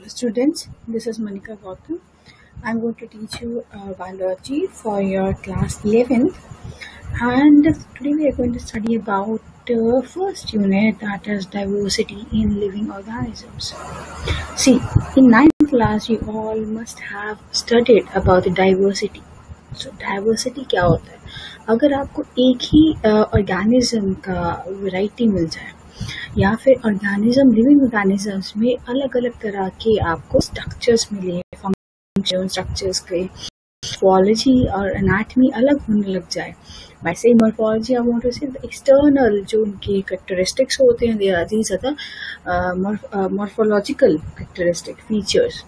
Students, this is Monica Gautam. I'm going to teach you biology for your class 11th, and today we are going to study about first unit, that is diversity in living organisms. See, in 9th class you all must have studied about the diversity. So diversity क्या होता है? अगर आपको एक ही organism का variety मिल जाए या फिर ऑर्गेनिज्म लिविंग ऑर्गेनिजम्स में अलग अलग तरह के आपको स्ट्रक्चर्स मिले, फंक्शन स्ट्रक्चर्स के मॉर्फोलॉजी और एनाटॉमी अलग होने लग जाए, वैसे ही मॉर्फोलॉजी आप वांट टू से एक्सटर्नल जो उनके कैरेक्टरिस्टिक्स होते हैं, they are these are the morphological characteristic features.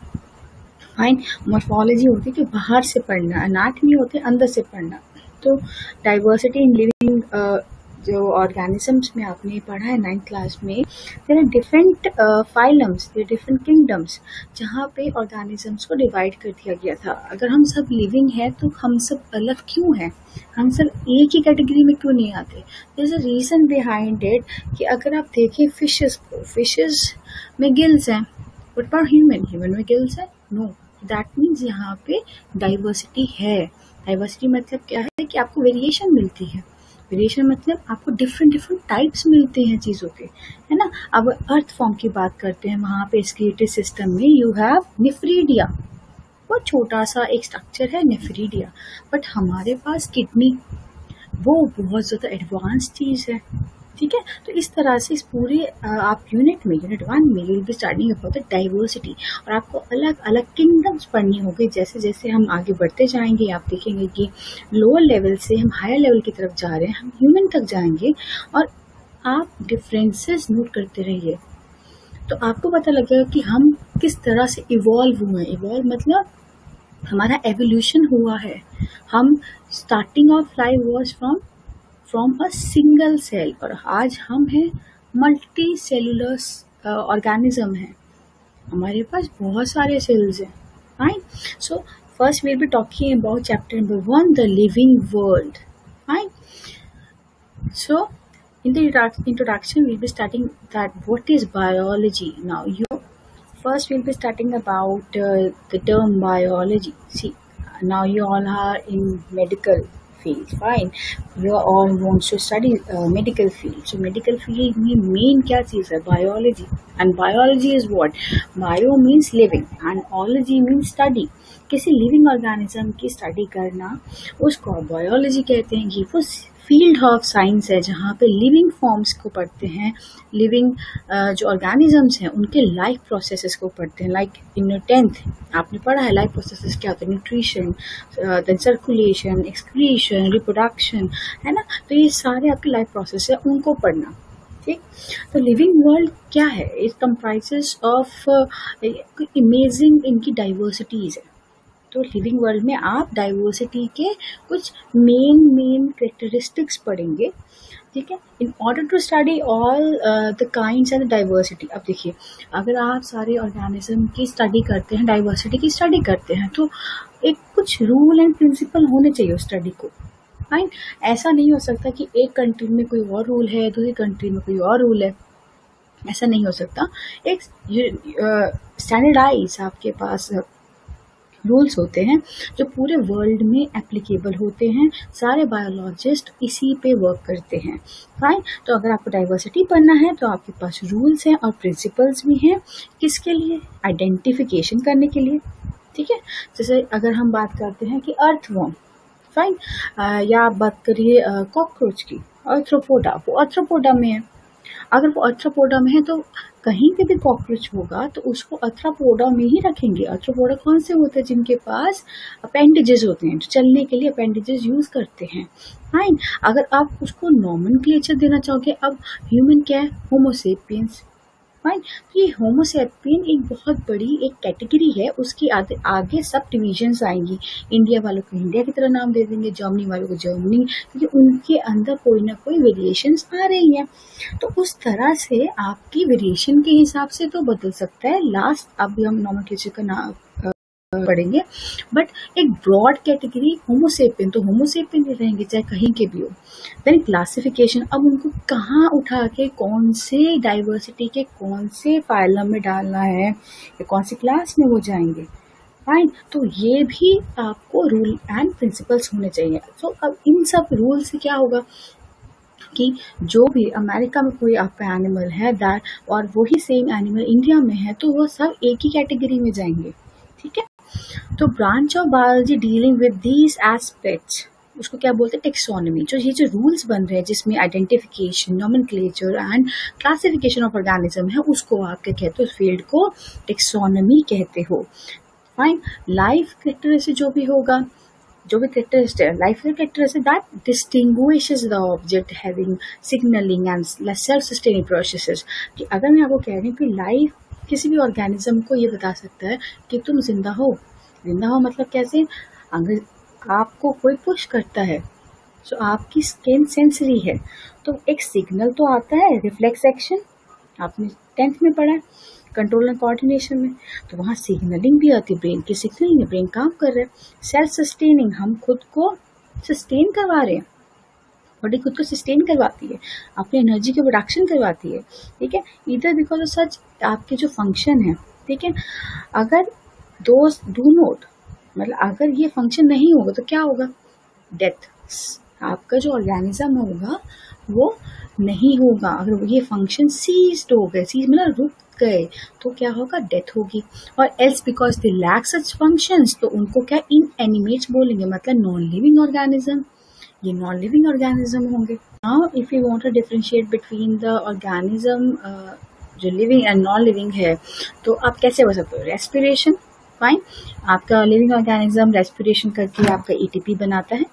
Fine. Morphology होती है कि बाहर से पढ़ना, एनाटॉमी होती है अंदर से पढ़ना. तो डाइवर्सिटी इन लिविंग जो ऑर्गेनिजम्स में आपने पढ़ा है 9th क्लास में, there are different phylums, there different kingdoms, जहाँ पे ऑर्गेनिजम्स को डिवाइड कर दिया गया था. अगर हम सब लिविंग हैं तो हम सब अलग क्यों हैं? हम सब एक ही कैटेगरी में क्यों नहीं आते? There is a reason behind it कि अगर आप देखें फिशेस को, फिशेस में गिल्स हैं, व्हाट अबाउट ह्यूमन में गिल्स है? नो. दैट मीन्स यहाँ पे डाइवर्सिटी है. डाइवर्सिटी मतलब क्या है कि आपको वेरिएशन मिलती है. वेरिएशन मतलब आपको डिफरेंट टाइप्स मिलते हैं चीज़ों के, है ना. अब अर्थ फॉर्म की बात करते हैं, वहाँ पे स्केलेटल सिस्टम में यू हैव नेफ्रीडिया, बहुत छोटा सा एक स्ट्रक्चर है नेफ्रीडिया. बट हमारे पास किडनी, वो बहुत ज़्यादा एडवांस चीज़ है. ठीक है. तो इस तरह से इस पूरे आप यूनिट 1 में you will be studying about the diversity, और आपको अलग अलग किंगडम्स पढ़नी होगी. जैसे जैसे हम आगे बढ़ते जाएंगे आप देखेंगे कि लोअर लेवल से हम हायर लेवल की तरफ जा रहे हैं, हम ह्यूमन तक जाएंगे, और आप डिफरेंसेस नोट करते रहिए तो आपको पता लगेगा कि हम किस तरह से इवॉल्व हुए. इवॉल्व मतलब हमारा एवोल्यूशन हुआ है. हम starting of life was from a single cell, और आज हम हैं मल्टी सेलुलर ऑर्गेनिज्म है. हमारे पास बहुत सारे सेल्स हैं. Fine. So first we will be talking about chapter number 1, the living world. Fine. So in the introduction we'll be starting that what is biology. Now first we'll be starting about the term biology. See, now you all are in medical field. Fine. You all want to study medical field. So medical field में main क्या चीज़ है? Biology. And biology is what? Bio means living and ology means study. किसी living organism की study करना उसको biology कहते हैं. ये वो फील्ड ऑफ साइंस है जहाँ पे लिविंग फॉर्म्स को पढ़ते हैं, लिविंग जो ऑर्गेनिजम्स हैं उनके लाइफ प्रोसेसेस को पढ़ते हैं. लाइक इन 10th आपने पढ़ा है लाइफ प्रोसेसेस क्या होते हैं, nutrition, then circulation, excretion, reproduction, है ना. तो ये सारे आपके लाइफ प्रोसेस है, उनको पढ़ना. ठीक. तो लिविंग वर्ल्ड क्या है? इट कंप्राइजेस ऑफ इमेजिंग इनकी डाइवर्सिटीज है. तो लिविंग वर्ल्ड में आप डाइवर्सिटी के कुछ मेन कैरेक्टरिस्टिक्स पढ़ेंगे. ठीक है. In order to study all the kinds and diversity. अब देखिए, अगर आप सारे ऑर्गेनिज्म की स्टडी करते हैं, डाइवर्सिटी की स्टडी करते हैं, तो एक कुछ रूल एंड प्रिंसिपल होने चाहिए उस स्टडी को. फाइन. ऐसा नहीं हो सकता कि एक कंट्री में कोई और रूल है, दूसरी कंट्री में कोई और रूल है. ऐसा नहीं हो सकता. एक स्टैंडर्डाइज आपके पास रूल्स होते हैं जो पूरे वर्ल्ड में एप्लीकेबल होते हैं. सारे बायोलॉजिस्ट इसी पे वर्क करते हैं. फाइन. तो अगर आपको डाइवर्सिटी पढ़ना है तो आपके पास रूल्स हैं और प्रिंसिपल्स भी हैं. किसके लिए? आइडेंटिफिकेशन करने के लिए. ठीक है. जैसे अगर हम बात करते हैं कि अर्थवॉर्म, फाइन, या आप बात करिए कॉकरोच की, आर्थ्रोपोडा, वो आर्थ्रोपोडा में है. अगर वो आर्थ्रोपोडा में है तो कहीं पे भी कॉकरोच होगा तो उसको आर्थ्रोपोडा में ही रखेंगे. आर्थ्रोपोडा कौन से होते हैं? जिनके पास अपेंडेजेस होते हैं, जो चलने के लिए अपेंडेजेस यूज करते हैं. फाइन. अगर आप उसको नॉमेनक्लेचर देना चाहोगे, अब ह्यूमन क्या है? होमोसेपियंस. फाइन. ये होमोसेपियन एक बहुत बड़ी एक कैटेगरी है, उसकी आगे सब डिविजन्स आएंगी. इंडिया वालों को इंडिया की तरह नाम दे देंगे, जर्मनी वालों को जर्मनी, क्योंकि उनके अंदर कोई ना कोई वेरिएशंस आ रही हैं. तो उस तरह से आपकी वेरिएशन के हिसाब से तो बदल सकता है. लास्ट अभी हम नॉमेनक्लेचर का नाम पढ़ेंगे, बट एक ब्रॉड कैटेगरी होमोसेपियन, तो होमोसेपियन भी रहेंगे चाहे कहीं के भी हो। देन क्लासिफिकेशन, अब उनको कहाँ उठा के कौन से डाइवर्सिटी के कौन से फाइलम में डालना है या कौन सी क्लास में वो जाएंगे, फाइन। तो ये भी आपको रूल एंड प्रिंसिपल्स होने चाहिए। तो अब इन सब रूल से क्या होगा कि जो भी अमेरिका में कोई आपका एनिमल है दैट और वही सेम एनिमल इंडिया में है तो वो सब एक ही कैटेगरी में जाएंगे, ठीक है। तो branch of biology dealing with these aspects, उसको क्या बोलते हैं, टेक्सोनॉमी। जो ये जो रूल्स बन रहे हैं जिसमें identification, nomenclature and classification of organism है, उसको आप क्या कहते हो, उस फील्ड को टेक्सोनॉमी कहते हो, फाइन। लाइफ कैरेक्टरिस्टिक जो भी होगा, जो भी कैरेक्टरिस्टिक है, life characteristic that distinguishes the object having signalling and self sustaining processes. कि अगर मैं आपको कह रही हूँ कि लाइफ किसी भी ऑर्गेनिज्म को ये बता सकता है कि तुम जिंदा हो। जिंदा हो मतलब कैसे, अगर आपको कोई पुश करता है तो आपकी स्किन सेंसरी है, तो एक सिग्नल तो आता है, रिफ्लेक्स एक्शन, आपने 10th में पढ़ा है कंट्रोल एंड कोऑर्डिनेशन में, तो वहाँ सिग्नलिंग भी आती है, ब्रेन की सिग्नलिंग, ब्रेन काम कर रहा है। सेल्फ सस्टेनिंग, हम खुद को सस्टेन करवा रहे हैं, बॉडी खुद को सस्टेन करवाती है, अपनी एनर्जी की प्रोडक्शन करवाती है, ठीक है। इधर बिकॉज ऑफ सच आपके जो फंक्शन है, ठीक है, अगर दोस्त डू नोट, मतलब अगर ये फंक्शन नहीं होगा तो क्या होगा, डेथ। आपका जो ऑर्गेनिज्म होगा वो नहीं होगा। अगर ये फंक्शन सीज्ड हो गए, सीज मतलब रुक गए, तो क्या होगा, डेथ होगी। और else because they lack such functions, तो उनको क्या इनएनिमेट्स बोलेंगे, मतलब नॉन लिविंग ऑर्गेनिज्म, ये नॉन लिविंग ऑर्गेनिज्म होंगे। Now if you want to differentiate between the organism जो लिविंग एंड नॉन लिविंग है, तो आप कैसे बता सकते हो, रेस्पिरेशन, फाइन। आपका लिविंग ऑर्गेनिज्म रेस्पिरेशन करके आपका एटीपी बनाता है,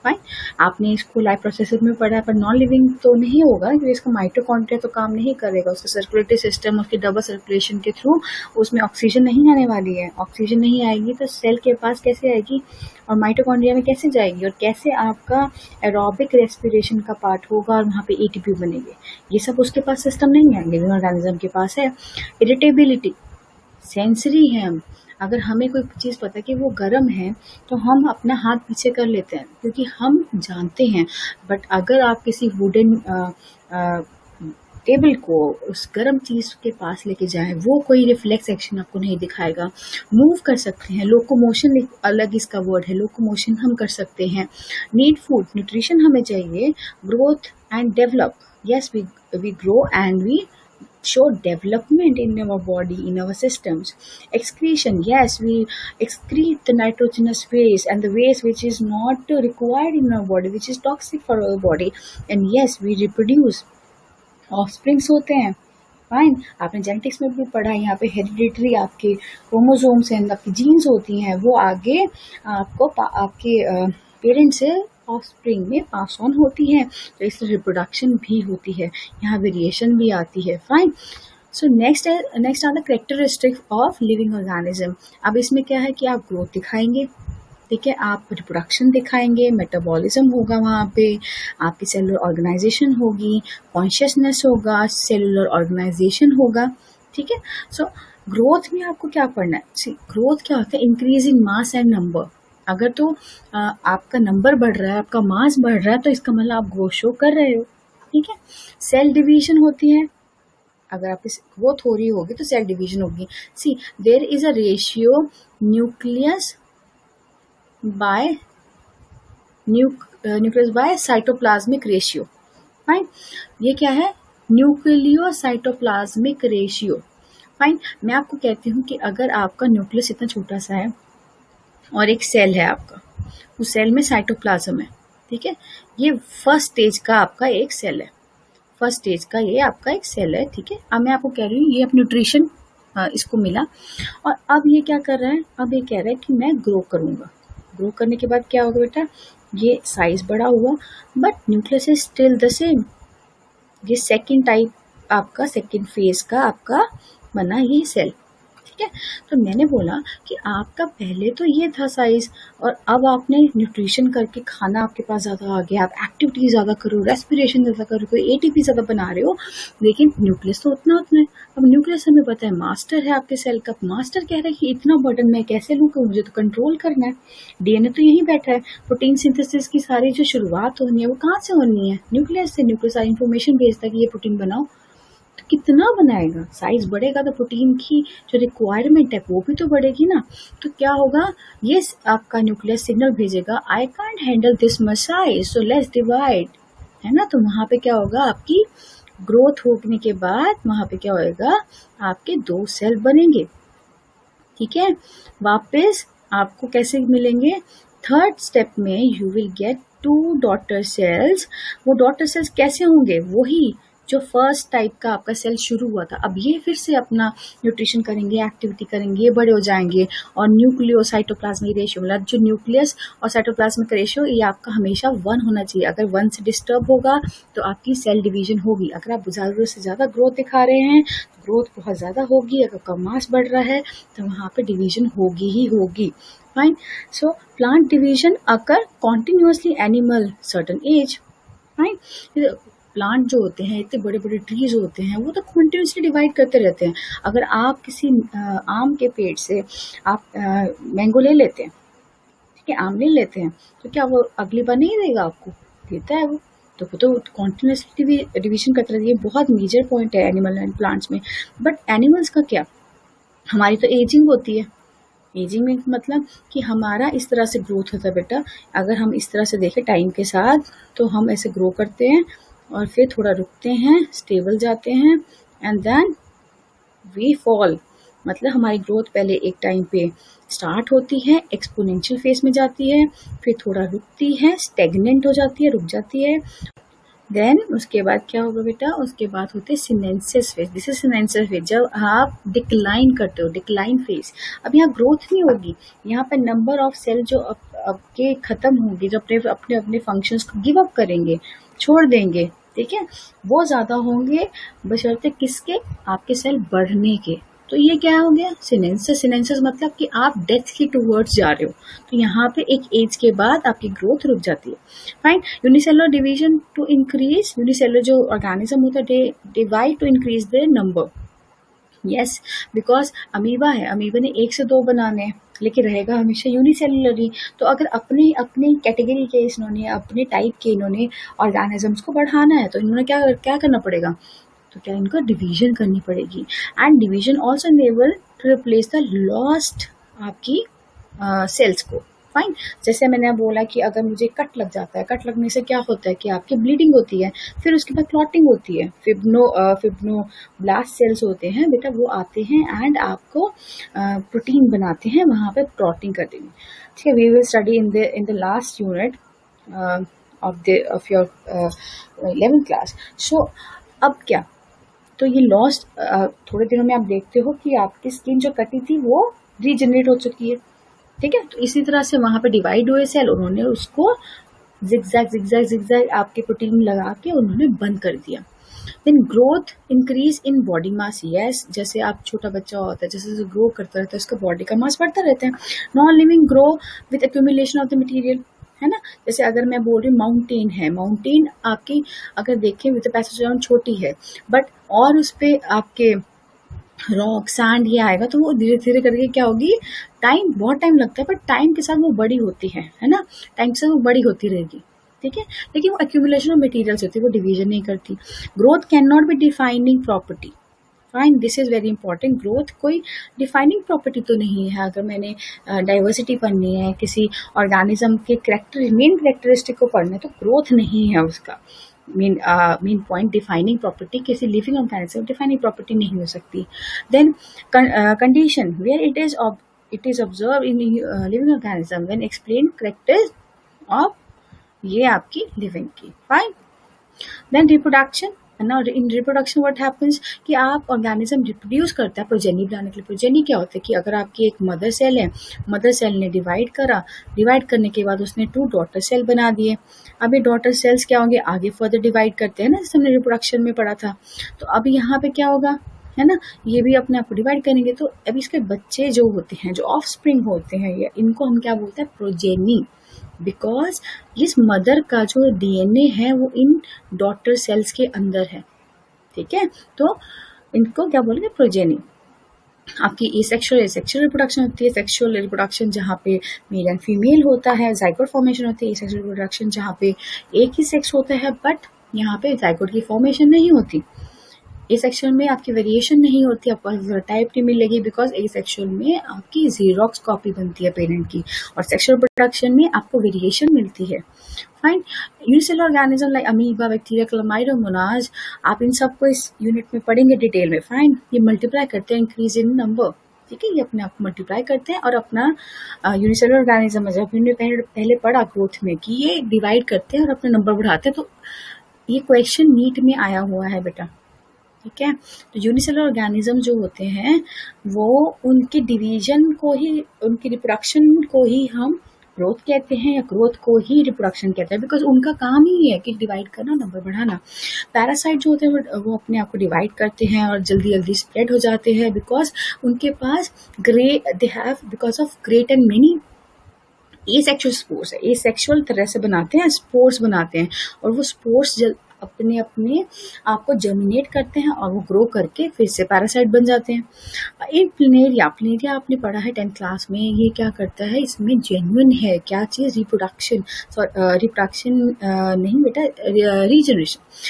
फाइन। आपने इसको लाइफ प्रोसेसर में पढ़ा है, पर नॉन लिविंग तो नहीं होगा क्योंकि इसका माइटोकॉन्ड्रिया तो काम नहीं करेगा, उसका सर्कुलेटरी सिस्टम, उसकी डबल सर्कुलेशन के थ्रू उसमें ऑक्सीजन नहीं आने वाली है। ऑक्सीजन नहीं आएगी तो सेल के पास कैसे आएगी और माइटोकॉन्ड्रिया में कैसे जाएगी, और कैसे आपका एरोबिक रेस्पिरेशन का पार्ट होगा और वहाँ पे एटीपी बनेगी, ये सब उसके पास सिस्टम नहीं है, लिविंग ऑर्गेनिज्म के पास है। इरिटेबिलिटी, सेंसरी है हम, अगर हमें कोई चीज़ पता है कि वो गर्म है तो हम अपना हाथ पीछे कर लेते हैं क्योंकि हम जानते हैं। बट अगर आप किसी वुडन टेबल को उस गर्म चीज़ के पास लेके जाएं, वो कोई रिफ्लेक्स एक्शन आपको नहीं दिखाएगा। मूव कर सकते हैं, लोकोमोशन एक अलग इसका वर्ड है, लोकोमोशन हम कर सकते हैं। नीड फूड, न्यूट्रिशन हमें चाहिए। Growth and develop, yes we grow and we show development in our body, in our systems. Excretion, yes, we excrete the nitrogenous waste and the waste which is not required in our body, which is toxic for our body. And yes, we reproduce. Offsprings होते हैं, fine. आपने genetics में भी पढ़ा है, यहाँ पे hereditary आपके क्रोमोसोम्स हैं, आपकी जीन्स होती हैं, वो आगे आपको आपके पेरेंट्स से ऑफस्प्रिंग में पास ऑन होती है, तो इससे रिप्रोडक्शन भी होती है, यहाँ वेरिएशन भी आती है, fine. So next are the characteristic of living organism. अब इसमें क्या है कि आप ग्रोथ दिखाएंगे, ठीक है, आप रिप्रोडक्शन दिखाएंगे, मेटाबॉलिज्म होगा, वहाँ पे आपकी सेलुलर ऑर्गेनाइजेशन होगी, कॉन्शियसनेस होगा, सेलुलर ऑर्गेनाइजेशन होगा, ठीक है। सो ग्रोथ में आपको क्या पढ़ना है, ग्रोथ क्या होता है, increase in mass and number. अगर तो आपका नंबर बढ़ रहा है, आपका मास बढ़ रहा है, तो इसका मतलब आप ग्रोथ शो कर रहे हो, ठीक है। सेल डिवीजन होती है, अगर आपकी ग्रोथ हो रही होगी तो सेल डिवीजन होगी। See there is a ratio nucleus by cytoplasmic ratio, fine. ये क्या है, न्यूक्लियोसाइटोप्लाज्मिक रेशियो, फाइन। मैं आपको कहती हूँ कि अगर आपका न्यूक्लियस इतना छोटा सा है और एक सेल है आपका, उस सेल में साइटोप्लाज्म है, ठीक है, ये फर्स्ट स्टेज का आपका एक सेल है, फर्स्ट स्टेज का ये आपका एक सेल है, ठीक है। अब मैं आपको कह रही हूँ ये अब न्यूट्रिशन इसको मिला, और अब ये क्या कर रहा है, अब ये कह रहा है कि मैं ग्रो करूंगा। ग्रो करने के बाद क्या होगा बेटा, ये साइज बड़ा हुआ, but nucleus is still the same. ये सेकेंड टाइप आपका, सेकेंड फेज का आपका बना ये सेल, ठीक है। तो मैंने बोला कि आपका पहले तो ये था साइज, और अब आपने न्यूट्रिशन करके खाना आपके पास ज़्यादा आ गया, आप एक्टिविटी ज़्यादा करो, रेस्पिरेशन ज़्यादा करो, एटीपी ज़्यादा बना रहे हो, लेकिन न्यूक्लियस तो उतना उतना है। अब न्यूक्लियस हमें पता है मास्टर है आपके सेल का, मास्टर कह रहा है कि इतना बर्डन मैं कैसे लूँ, कि मुझे तो कंट्रोल करना है। डीएनए तो यहीं बैठा है, प्रोटीन सिंथेसिस की सारी जो शुरुआत होनी है वो कहाँ से होनी है, न्यूक्लियस से। न्यूक्लियस सारी इन्फॉर्मेशन भेजता है कि ये प्रोटीन बनाओ, तो कितना बनाएगा, साइज बढ़ेगा तो प्रोटीन की जो रिक्वायरमेंट है वो भी तो बढ़ेगी ना। तो क्या होगा, ये आपका न्यूक्लियस सिग्नल भेजेगा, I can't handle this much size, so let's divide, है ना। तो वहां पे क्या होगा, आपकी ग्रोथ होने के बाद वहां पे क्या होएगा, आपके 2 सेल बनेंगे, ठीक है। वापस आपको कैसे मिलेंगे, थर्ड स्टेप में you will get 2 daughter cells. वो डॉटर सेल्स कैसे होंगे, वही जो फर्स्ट टाइप का आपका सेल शुरू हुआ था। अब ये फिर से अपना न्यूट्रिशन करेंगे, एक्टिविटी करेंगे, ये बड़े हो जाएंगे, और न्यूक्लियो साइटोप्लाज्मिक रेशियो, मतलब जो न्यूक्लियस और साइटोप्लाज्मिक रेशियो ये आपका हमेशा 1 होना चाहिए। अगर 1 से डिस्टर्ब होगा तो आपकी सेल डिवीजन होगी। अगर आप ज़रूरत से ज़्यादा ग्रोथ दिखा रहे हैं, ग्रोथ बहुत ज़्यादा होगी, अगर कम मास बढ़ रहा है तो वहाँ पे डिवीजन होगी ही होगी। Fine. So plant division occur continuously animal certain age. Fine. Plant जो होते हैं, इतने बड़े बड़े ट्रीज होते हैं, वो तो कॉन्टिन्यूसली डिवाइड करते रहते हैं। अगर आप किसी आम के पेड़ से आप मैंगो ले लेते हैं, ठीक है, आम ले लेते हैं, तो क्या वो अगली बार नहीं देगा आपको, देता है वो। तो वो तो कॉन्टिन्यूसली डिवीजन करते रहते हैं। ये बहुत मेजर पॉइंट है एनिमल एंड प्लांट्स में। बट एनिमल्स का क्या, हमारी तो एजिंग होती है। एजिंग में मतलब कि हमारा इस तरह से ग्रोथ होता है बेटा। अगर हम इस तरह से देखें टाइम के साथ, तो हम ऐसे ग्रो करते हैं और फिर थोड़ा रुकते हैं, स्टेबल जाते हैं, एंड देन वी फॉल। मतलब हमारी ग्रोथ पहले एक टाइम पे स्टार्ट होती है, एक्सपोनेंशियल फेज में जाती है, फिर थोड़ा रुकती है, स्टेगनेंट हो जाती है, रुक जाती है। देन उसके बाद क्या होगा बेटा, उसके बाद होते हैं sinensis phase. This is sinensis phase, जब आप डिक्लाइन करते हो, डिक्लाइन फेज। अब यहाँ ग्रोथ नहीं होगी, यहाँ पे नंबर ऑफ सेल जो आपके खत्म होंगे, जो अपने अपने अपने फंक्शंस को गिव अप करेंगे, छोड़ देंगे, ठीक है, वो ज्यादा होंगे बशर्ते किसके, आपके सेल बढ़ने के। तो ये क्या हो गया, सिनेंसिस। सिनेंसिस मतलब कि आप डेथ के टूवर्ड्स जा रहे हो। तो यहाँ पे एक एज के बाद आपकी ग्रोथ रुक जाती है। Fine. Unicellular division to increase, unicellular जो ऑर्गेनिज्म होता है divide to increase their number. Yes, because amoeba है, अमीबा ने 1 से 2 बनाने हैं, लेकिन रहेगा हमेशा यूनिसेलुलर ही। तो अगर अपनी अपनी कैटेगरी के इन्होंने, अपने टाइप के इन्होंने ऑर्गेनिजम्स को बढ़ाना है, तो इन्होंने क्या क्या करना पड़ेगा, तो क्या इनको डिवीजन करनी पड़ेगी। And division also enable to replace the lost आपकी सेल्स को। फाइन। जैसे मैंने बोला कि अगर मुझे कट लग जाता है, कट लगने से क्या होता है कि आपकी ब्लीडिंग होती है, फिर उसके बाद क्लॉटिंग होती है, फिब्रोब्लास्ट सेल्स होते हैं बेटा, वो आते हैं एंड आपको प्रोटीन बनाते हैं, वहां पे प्लॉटिंग करते हैं। ठीक है, we will study in the last unit of your 11th class. So अब क्या, तो ये लॉस्ट थोड़े दिनों में आप देखते हो कि आपकी स्किन जो कटी थी वो रीजनरेट हो चुकी है, ठीक है। तो इसी तरह से वहां पे डिवाइड हुए सेल, उन्होंने उसको जिगजैग आपके प्रोटीन लगा के उन्होंने बंद कर दिया। Then growth increase in body mass. Yes, जैसे आप छोटा बच्चा होता है, जैसे जैसे ग्रो करता रहता है, उसका बॉडी का मास बढ़ता रहता है। Non living grow with accumulation of the material, है ना। जैसे अगर मैं बोल रही हूँ माउंटेन है, माउंटेन आपकी अगर देखें विद पैसेज छोटी है, बट और उस पे आपके रॉक सैंड ये आएगा, तो वो धीरे धीरे करके क्या होगी, टाइम बहुत टाइम लगता है, पर टाइम के साथ वो बड़ी होती है ना, टाइम के साथ वो बड़ी होती रहेगी, ठीक है। लेकिन वो एक्यूमुलेशन ऑफ मटेरियल्स होती है, वो डिवीजन नहीं करती। Growth can not be defining property. Fine, this is very important. Growth कोई डिफाइनिंग प्रॉपर्टी तो नहीं है। अगर मैंने डाइवर्सिटी पढ़नी है, किसी ऑर्गेनिज्म के मेन कैरेक्टरिस्टिक को पढ़ना है, तो ग्रोथ नहीं है उसका मेन पॉइंट। डिफाइनिंग प्रॉपर्टी किसी लिविंग ऑर्गेनिज्म डिफाइनिंग प्रॉपर्टी नहीं हो सकती। Then condition where it is observe in living organism when explain characters of ये आपकी लिविंग की। फाइन। Then reproduction. ना, इन रिप्रोडक्शन व्हाट हैपेंस कि आप ऑर्गेनिज्म रिप्रोड्यूस करता है प्रोजेनी बनाने के लिए। प्रोजेनी क्या होता है कि अगर आपकी एक मदर सेल है, मदर सेल ने डिवाइड करा, डिवाइड करने के बाद उसने 2 डॉटर सेल बना दिए। अब ये डॉटर सेल्स क्या होंगे, आगे फर्दर डिवाइड करते हैं ना, जैसे हमने रिप्रोडक्शन में पढ़ा था। तो अब यहाँ पे क्या होगा, है ना, ये भी अपने आप को डिवाइड करेंगे। तो अब इसके बच्चे जो होते हैं, जो ऑफ स्प्रिंग होते हैं, या इनको हम क्या बोलते हैं, प्रोजेनी, बिकॉज इस मदर का जो डीएनए है वो इन डॉटर सेल्स के अंदर है, ठीक है। तो इनको क्या बोलेंगे, प्रोजेनी। आपकी एसेक्सुअल रिप्रोडक्शन होती है, सेक्सुअल रिप्रोडक्शन जहाँ पे मेल एंड फीमेल होता है, जाइगोट फॉर्मेशन होती है। एसेक्सुअल रिप्रोडक्शन जहाँ पे एक ही सेक्स होता है बट यहाँ पे जाइगोट की फॉर्मेशन नहीं होती। ए सेक्शुअल में आपकी वेरिएशन नहीं होती, आपको टाइप नहीं मिलेगी, बिकॉज ए सेक्शुअल में आपकी जीरोक्स कॉपी बनती है पेरेंट की, और सेक्शुअल प्रोडक्शन में आपको वेरिएशन मिलती है। Fine. Unicellular organism like amoeba, bacteria, Chlamydomonas, आप इन सबको इस यूनिट में पढ़ेंगे डिटेल में। फाइन। ये मल्टीप्लाई करते हैं, इंक्रीज इन नंबर, ठीक है, ये अपने आप मल्टीप्लाई करते हैं, और अपना यूनिसेलुलर ऑर्गेनिज्म जब हमने पहले पढ़ा ग्रोथ में कि ये डिवाइड करते हैं और अपना नंबर बढ़ाते हैं, तो ये क्वेश्चन नीट में आया हुआ है बेटा, ठीक है। तो यूनिसेलुलर ऑर्गेनिज्म जो होते हैं वो उनके डिवीजन को ही, उनकी रिप्रोडक्शन को ही हम ग्रोथ कहते हैं, या ग्रोथ को ही रिप्रोडक्शन कहते हैं, बिकॉज उनका काम ही है कि डिवाइड करना, नंबर बढ़ाना। पैरासाइट जो होते हैं वो अपने आप को डिवाइड करते हैं और जल्दी जल्दी स्प्रेड हो जाते हैं, बिकॉज उनके पास because of great and many asexual spores है। एसेक्सुअल तरह से बनाते हैं, स्पोर्स बनाते हैं, और वो स्पोर्स अपने अपने आप को जर्मिनेट करते हैं और वो ग्रो करके फिर से पैरासाइट बन जाते हैं। एक प्लेनेरिया आपने पढ़ा है 10th क्लास में, ये क्या करता है, इसमें जेन्युइन है क्या चीज, रिप्रोडक्शन, रिप्रोडक्शन नहीं बेटा,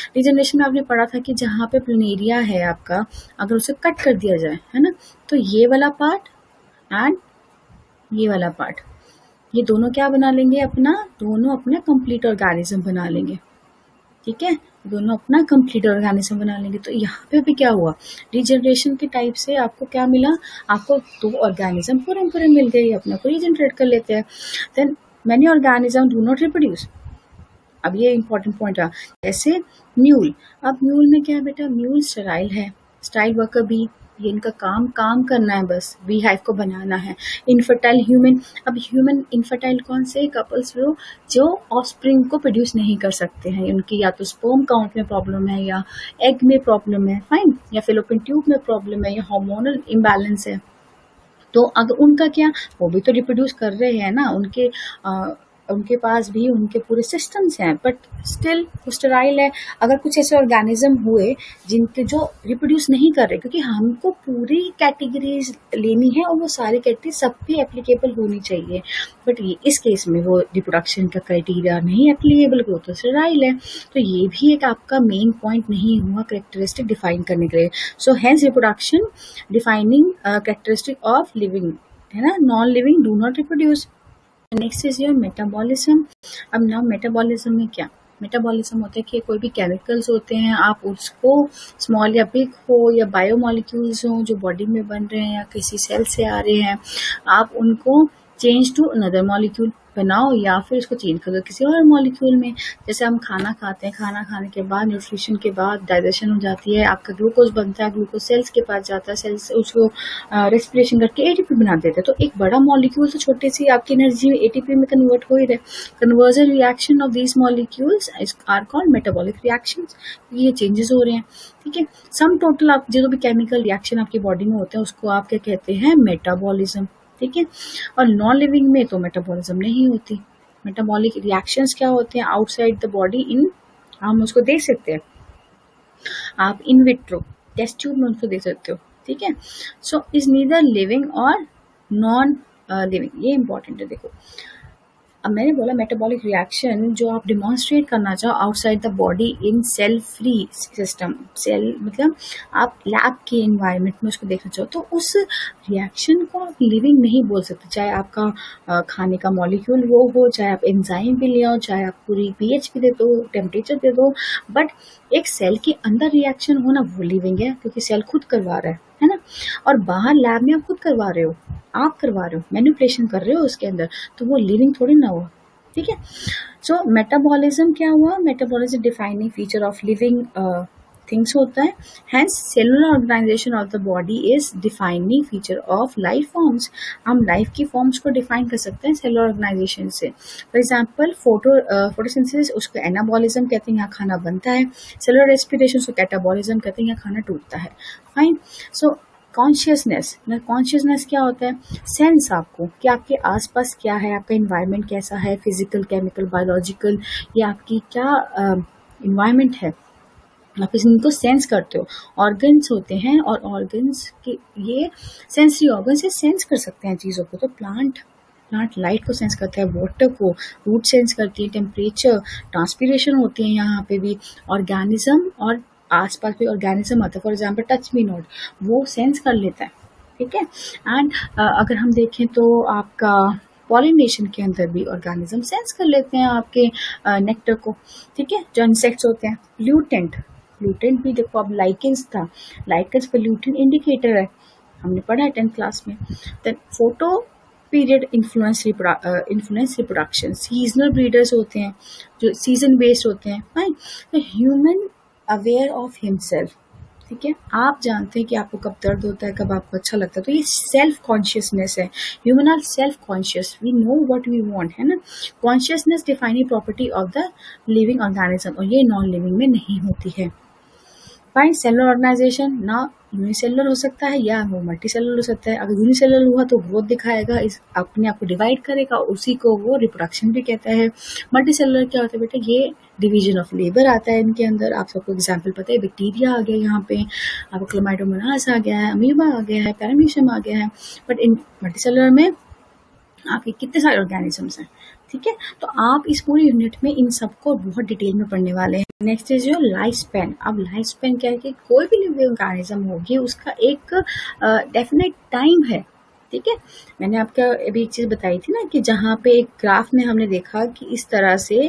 रीजनरेशन में आपने पढ़ा था कि जहाँ पे प्लेनेरिया है आपका, अगर उसे कट कर दिया जाए, है ना, तो ये वाला पार्ट एंड ये वाला पार्ट, ये दोनों क्या बना लेंगे, दोनों अपना कंप्लीट ऑर्गेनिज्म बना लेंगे, ठीक है, दोनों अपना कंप्लीट ऑर्गेनिज्म बना लेंगे। तो यहाँ पे भी क्या हुआ, रीजनरेशन के टाइप से आपको क्या मिला, आपको 2 ऑर्गेनिज्म पूरे मिल गए, अपने को रीजनरेट कर लेते हैं। Then many organism do not reproduce. अब ये इंपॉर्टेंट पॉइंट है, जैसे म्यूल। अब म्यूल में क्या है बेटा, म्यूल स्टेराइल है, स्टाइल वर्कर बी, ये इनका काम करना है, बस बी हाइव को बनाना है। इनफर्टाइल ह्यूमन, अब ह्यूमन इनफर्टाइल कौन से कपल्स जो ऑफस्प्रिंग को प्रोड्यूस नहीं कर सकते हैं, उनकी या तो स्पर्म काउंट में प्रॉब्लम है, या एग में प्रॉब्लम है, फाइन, या फेलोपियन ट्यूब में प्रॉब्लम है, या हार्मोनल इम्बैलेंस है। तो अगर उनका क्या, वो भी तो रिप्रोड्यूस कर रहे हैं ना, उनके पास भी उनके पूरे सिस्टम्स हैं, बट स्टिल वो स्टेराइल है। अगर कुछ ऐसे ऑर्गेनिज्म हुए जिनके जो रिप्रोड्यूस नहीं कर रहे, क्योंकि हमको पूरी कैटेगरीज लेनी है और वो सारी कैटेगरी सब पे एप्लीकेबल होनी चाहिए, बट ये इस केस में वो रिप्रोडक्शन का क्राइटेरिया नहीं एप्लीकेबल, वो तो स्टेराइल है। तो ये भी एक आपका मेन पॉइंट नहीं हुआ कैरेक्टरिस्टिक डिफाइन करने के लिए। So hence reproduction defining characteristic of living, है ना, non living do not reproduce. Next is your metabolism. अब नाउ मेटाबॉलिज्म में क्या, मेटाबॉलिज्म होता है कि कोई भी केमिकल्स होते हैं, आप उसको स्मॉल या बिग हो, या बायोमॉलिक्यूल्स हो जो बॉडी में बन रहे हैं या किसी सेल से आ रहे हैं, आप उनको चेंज टू अनदर मॉलिक्यूल बनाओ, या फिर उसको चेंज कर दो किसी और मॉलिक्यूल में। जैसे हम खाना खाते हैं, खाना खाने के बाद, न्यूट्रिशन के बाद डाइजेशन हो जाती है, आपका ग्लूकोज बनता है, ग्लूकोज सेल्स के पास जाता है, सेल्स उसको रेस्पिरेशन करके एटीपी बना देते हैं। तो एक बड़ा मॉलिक्यूल तो छोटी सी आपकी एनर्जी एटीपी में कन्वर्ट हो ही रहे। Conversion reaction of these molecules are called metabolic reactions, ये चेंजेस हो रहे हैं, ठीक है। सम टोटल आप जो भी केमिकल रिएक्शन आपकी बॉडी में होते हैं उसको आप क्या कहते हैं, मेटाबॉलिज्म, ठीक है। और नॉन लिविंग में तो मेटाबॉलिज्म नहीं होती। मेटाबॉलिक रिएक्शंस क्या होते हैं, आउटसाइड द बॉडी, इन हम उसको देख सकते हैं, आप इन विट्रो टेस्ट ट्यूब में उसको देख सकते हो, ठीक है। सो इज नीदर लिविंग और नॉन लिविंग, ये इंपॉर्टेंट है। देखो अब मैंने बोला मेटाबॉलिक रिएक्शन जो आप डिमॉन्स्ट्रेट करना चाहो outside the body in cell free system, cell मतलब आप लैब के एनवायरनमेंट में उसको देखना चाहो, तो उस रिएक्शन को आप लिविंग नहीं बोल सकते, चाहे आपका खाने का मॉलिक्यूल वो हो, चाहे आप एंजाइम भी ले आओ, चाहे आप पूरी पीएच भी दे दो, टेम्परेचर दे दो, बट एक सेल के अंदर रिएक्शन होना वो लिविंग है, क्योंकि सेल खुद करवा रहा है ना। और बाहर लैब में आप खुद करवा रहे हो, आप करवा रहे हो, मैनिपुलेशन कर रहे हो उसके अंदर, तो वो लिविंग थोड़ी ना हुआ, ठीक है। सो मेटाबॉलिज्म क्या हुआ, metabolism defining feature of living things होता है। Hence cellular organisation of the body is defining feature of life forms. हम लाइफ की फॉर्म्स को डिफाइन कर सकते हैं सेलुलर ऑर्गेनाइजेशन से। फॉर एग्जाम्पल फोटोसिंथेसिस, उसको एनाबॉलिज्म कहते हैं, यहाँ खाना बनता है। सेलुलर रेस्पिरेशन उसको कैटाबॉलिज्म कहते हैं, यहाँ खाना टूटता है। फाइन। सो कॉन्शियसनेस, कॉन्शियसनेस क्या होता है? सेंस आपको कि आपके आसपास क्या है, आपका इन्वायरमेंट कैसा है, फिजिकल, केमिकल, बायोलॉजिकल, या आपकी क्या इन्वायरमेंट है, आप इनको सेंस करते हो। ऑर्गन्स होते हैं और ऑर्गन्स के ये सेंसरी ऑर्गन से सेंस कर सकते हैं चीज़ों को। तो प्लांट लाइट को सेंस करता है, वाटर को रूट सेंस करती है, टेम्परेचर, ट्रांसपीरेशन होती है यहाँ पे भी। ऑर्गेनिज्म और आसपास भी ऑर्गेनिज्म आता है, for example touch me not, वो सेंस कर लेता है। ठीक है। एंड अगर हम देखें तो आपका पॉलिनेशन के अंदर भी ऑर्गेनिज्म सेंस कर लेते हैं आपके नेक्टर को। ठीक है। जो इंसेक्ट्स होते हैं, प्लूटेंट भी देखो, अब लाइकेंस था, लाइकेंस पोल्यूटेंट इंडिकेटर है, हमने पढ़ा है 10th क्लास में। Then photoperiod influence reproduction, seasonal breeders होते हैं जो सीजन बेस्ड होते हैं। फाइन। तो ह्यूमन अवेयर ऑफ हिमसेल्फ, ठीक है, आप जानते हैं कि आपको कब दर्द होता है, कब आपको अच्छा लगता है, तो ये सेल्फ कॉन्शियसनेस है। Human are self conscious, we know what we want, है ना। Consciousness defining property of the living organism, और ये नॉन लिविंग में नहीं होती है। फाइन। सेलुलर ऑर्गेनाइजेशन ना यूनिसेलुलर हो सकता है या वो मल्टीसेलुलर हो सकता है। अगर यूनिसेलुलर हुआ तो ग्रोथ दिखाएगा, इस अपने आप को डिवाइड करेगा, उसी को वो रिप्रोडक्शन भी कहता है। मल्टीसेलुलर क्या होता है बेटा? ये डिवीजन ऑफ लेबर आता है इनके अंदर। आप सबको एग्जाम्पल पता है, बैक्टीरिया आ गया यहाँ पे, आपको क्लोमाइडोमोनास आ गया है, अमीबा आ गया है, पैरामीशियम आ गया है। बट इन मल्टीसेलुलर में आपके कितने सारे ऑर्गेनिजम्स हैं। ठीक है। तो आप इस पूरी यूनिट में इन सबको बहुत डिटेल में पढ़ने वाले हैं। नेक्स्ट इज जो लाइफ स्पैन। अब लाइफ स्पैन क्या है कि कोई भी लिविंग ऑर्गेनिज्म होगी उसका एक डेफिनेट टाइम है। ठीक है। मैंने आपको अभी एक चीज बताई थी ना कि जहाँ पे एक ग्राफ में हमने देखा कि इस तरह से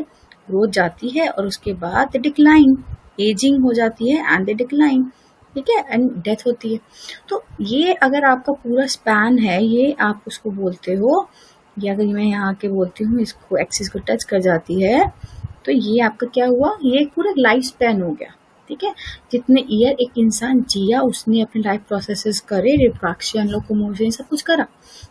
ग्रोथ जाती है और उसके बाद डिक्लाइन, एजिंग हो जाती है एंड द डिक्लाइन। ठीक है। एंड डेथ होती है। तो ये अगर आपका पूरा स्पैन है, ये आप उसको बोलते हो, या अगर मैं यहाँ के बोलती हूँ इसको एक्सिस को टच कर जाती है, तो ये आपका क्या हुआ? ये पूरा लाइफ स्पैन हो गया। ठीक है। जितने ईयर एक इंसान जिया, उसने अपने लाइफ प्रोसेसेस करे, रिप्रोडक्शन, लोकोमोशन, सब कुछ करा।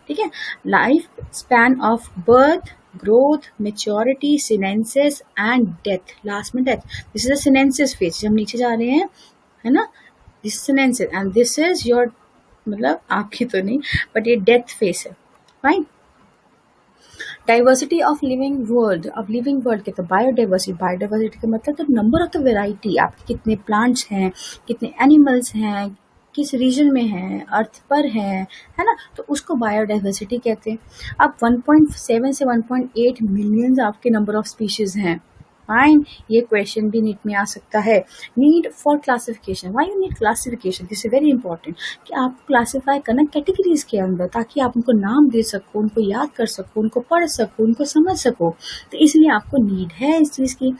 ठीक है। Life span of birth, growth, maturity, senescence and death. Last में death. This is the senescence phase, जब हम नीचे जा रहे हैं, है ना, this senescence and this is your, मतलब आपकी तो नहीं, बट ये डेथ फेज है। Fine. Diversity of living world. अब लिविंग वर्ल्ड के तो बायोडाइवर्सिटी, बायोडाइवर्सिटी का मतलब तो नंबर ऑफ द वेराइटी, आपके कितने प्लांट्स हैं, कितने एनिमल्स हैं, किस रीजन में है, अर्थ पर है ना, तो उसको बायोडाइवर्सिटी कहते हैं। अब 1.7 से 1.8 मिलियन आपके नंबर ऑफ स्पीशीज हैं। फाइन। ये क्वेश्चन भी नीट में आ सकता है। Need for classification, why you need classification, this is very important, कि आपको क्लासिफाई करना कैटेगरीज के अंदर, ताकि आप उनको नाम दे सको, उनको याद कर सको, उनको पढ़ सको, उनको समझ सको। तो इसलिए आपको नीड है इस चीज की।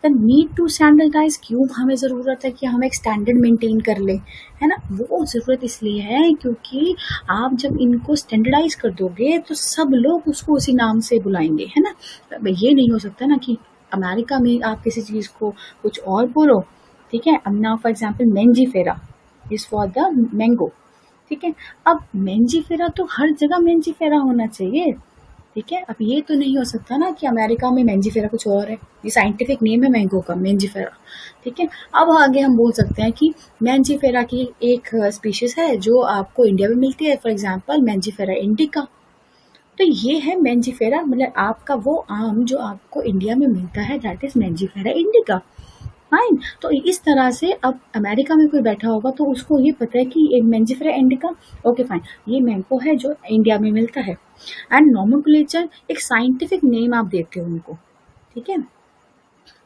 द नीड टू स्टैंडर्डाइज, क्यों हमें जरूरत है कि हम एक स्टैंडर्ड मेंटेन कर ले, है ना। वो जरूरत इसलिए है क्योंकि आप जब इनको स्टैंडर्डाइज कर दोगे तो सब लोग उसको उसी नाम से बुलाएंगे, है ना। ये नहीं हो सकता ना कि अमेरिका में आप किसी चीज को कुछ और बोलो। ठीक है। अब now for example Mangifera is for the mango. ठीक है। अब मेंजीफेरा तो हर जगह मेंजीफेरा होना चाहिए। ठीक है। अब ये तो नहीं हो सकता ना कि अमेरिका में मेंजीफेरा कुछ और है, ये साइंटिफिक नेम है मैंगो का, मेंजीफेरा। ठीक है। अब आगे हम बोल सकते हैं कि मेंजीफेरा की एक स्पीशीज है जो आपको इंडिया में मिलती है, फॉर एग्जाम्पल मेंजीफेरा इंडिका। तो ये है मेंजीफेरा, मतलब आपका वो आम जो आपको इंडिया में मिलता है, that is Mangifera indica. Fine. तो इस तरह से अब अमेरिका में कोई बैठा होगा तो उसको ये पता है कि एक मेंजीफेरा इंडिका, ओके फाइन, ये मैंगो है जो इंडिया में मिलता है। एंड नोमेनक्लेचर, एक साइंटिफिक नेम आप देते हो उनको। ठीक है।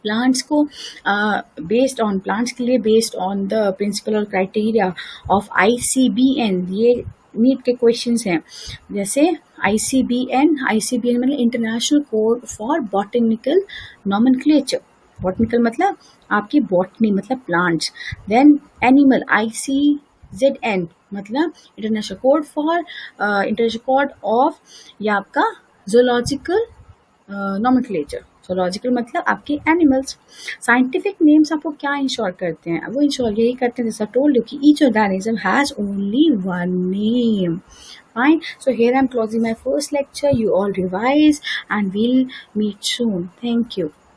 प्लांट्स को बेस्ड ऑन, प्लांट्स के लिए बेस्ड ऑन द प्रिंसिपल और क्राइटेरिया ऑफ ICBN, ये नीट के क्वेश्चंस हैं। जैसे ICBN मतलब international code for botanical nomenclature. Botanical मतलब आपकी बॉटनी, मतलब प्लांट्स। देन एनिमल, ICZN मतलब international code for, international code of, या आपका जूलॉजिकल नोमेनक्लेचर, zoological मतलब आपके एनिमल्स. साइंटिफिक नेम्स आपको क्या इंश्योर करते हैं? वो इंश्योर यही करते हैं, जैसा टोल्ड यू, कि each organism has only one name. Fine. So here I'm closing my first lecture. You all revise and we'll meet soon. Thank you.